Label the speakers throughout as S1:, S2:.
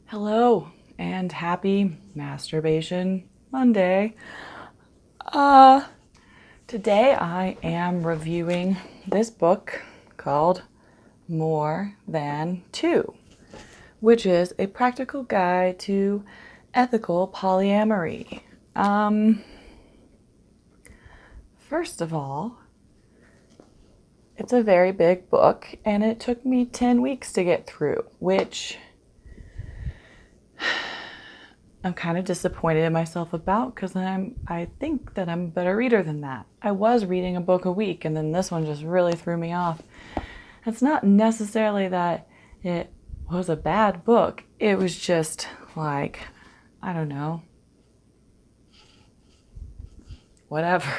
S1: Hello and happy Masturbation Monday. Uh, Today I am reviewing this book called More Than Two, which is a practical guide to ethical polyamory. First of all, it's a very big book and it took me 10 weeks to get through, which I'm kind of disappointed in myself about because I think that I'm a better reader than that. I was reading a book a week and then this one just really threw me off. It's not necessarily that it was a bad book. It was just like, I don't know, whatever.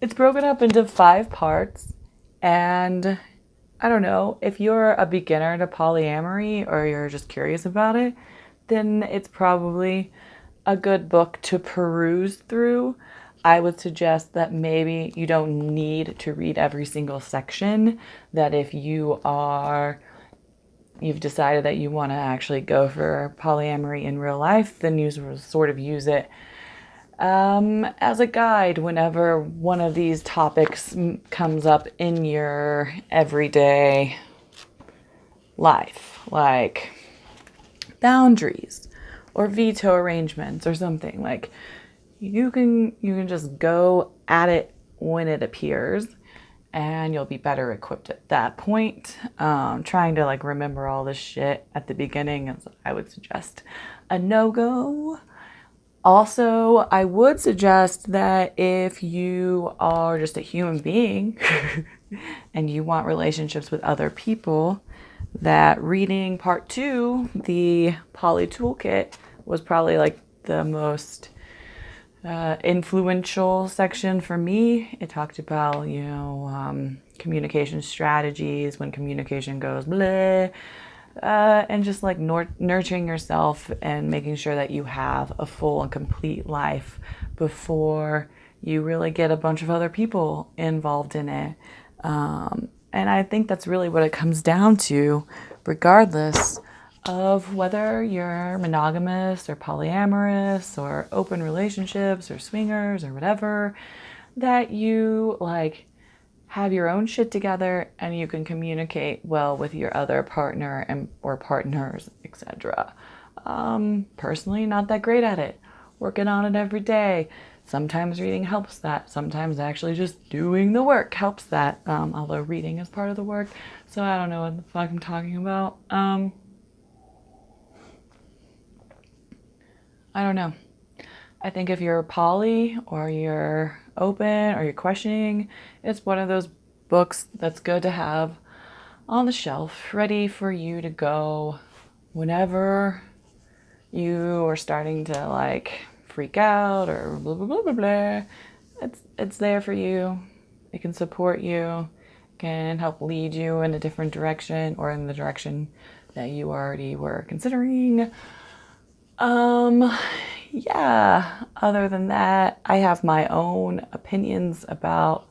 S1: It's broken up into 5 parts, and I don't know, if you're a beginner to polyamory or you're just curious about it, then it's probably a good book to peruse through. I would suggest that maybe you don't need to read every single section, that if you've decided that you want to actually go for polyamory in real life, then you sort of use it as a guide whenever one of these topics comes up in your everyday life, like boundaries or veto arrangements or something. Like you can just go at it when it appears and you'll be better equipped at that point. Trying to like remember all this shit at the beginning is, I would suggest, a no-go. Also, I would suggest that if you are just a human being and you want relationships with other people, that reading part 2, the Poly Toolkit, was probably like the most influential section for me. It talked about, communication strategies when communication goes bleh, and just like nurturing yourself and making sure that you have a full and complete life before you really get a bunch of other people involved in it. And I think that's really what it comes down to, regardless of whether you're monogamous or polyamorous or open relationships or swingers or whatever, that you like have your own shit together and you can communicate well with your other partner and or partners, etc. Personally, not that great at it. Working on it every day. Sometimes reading helps that. Sometimes actually just doing the work helps that. Although reading is part of the work, so I don't know what the fuck I'm talking about. I don't know. I think if you're poly or you're open or you're questioning, it's one of those books that's good to have on the shelf, ready for you to go whenever you are starting to like freak out or blah blah blah blah blah. It's there for you. It can support you, can help lead you in a different direction or in the direction that you already were considering. Yeah, other than that, I have my own opinions about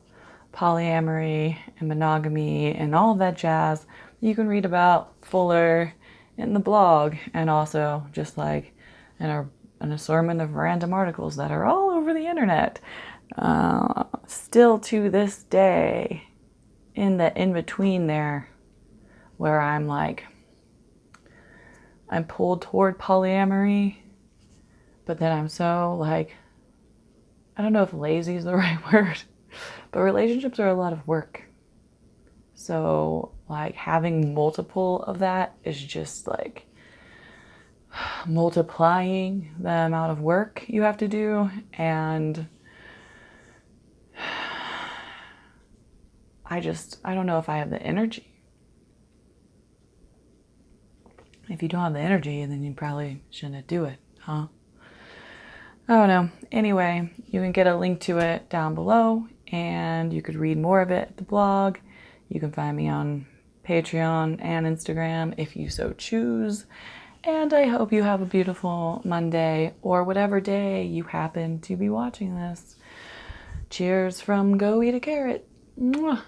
S1: polyamory and monogamy and all of that jazz. You can read about fuller in the blog, and also just like an assortment of random articles that are all over the internet. Still to this day, in the in-between there, where I'm pulled toward polyamory, but then I'm so like, I don't know if lazy is the right word, but relationships are a lot of work. So like having multiple of that is just like multiplying the amount of work you have to do. And I don't know if I have the energy. If you don't have the energy, then you probably shouldn't do it, huh? I don't know. Anyway, you can get a link to it down below and you could read more of it at the blog. You can find me on Patreon and Instagram if you so choose. And I hope you have a beautiful Monday or whatever day you happen to be watching this. Cheers from Go Eat a Carrot. Mwah.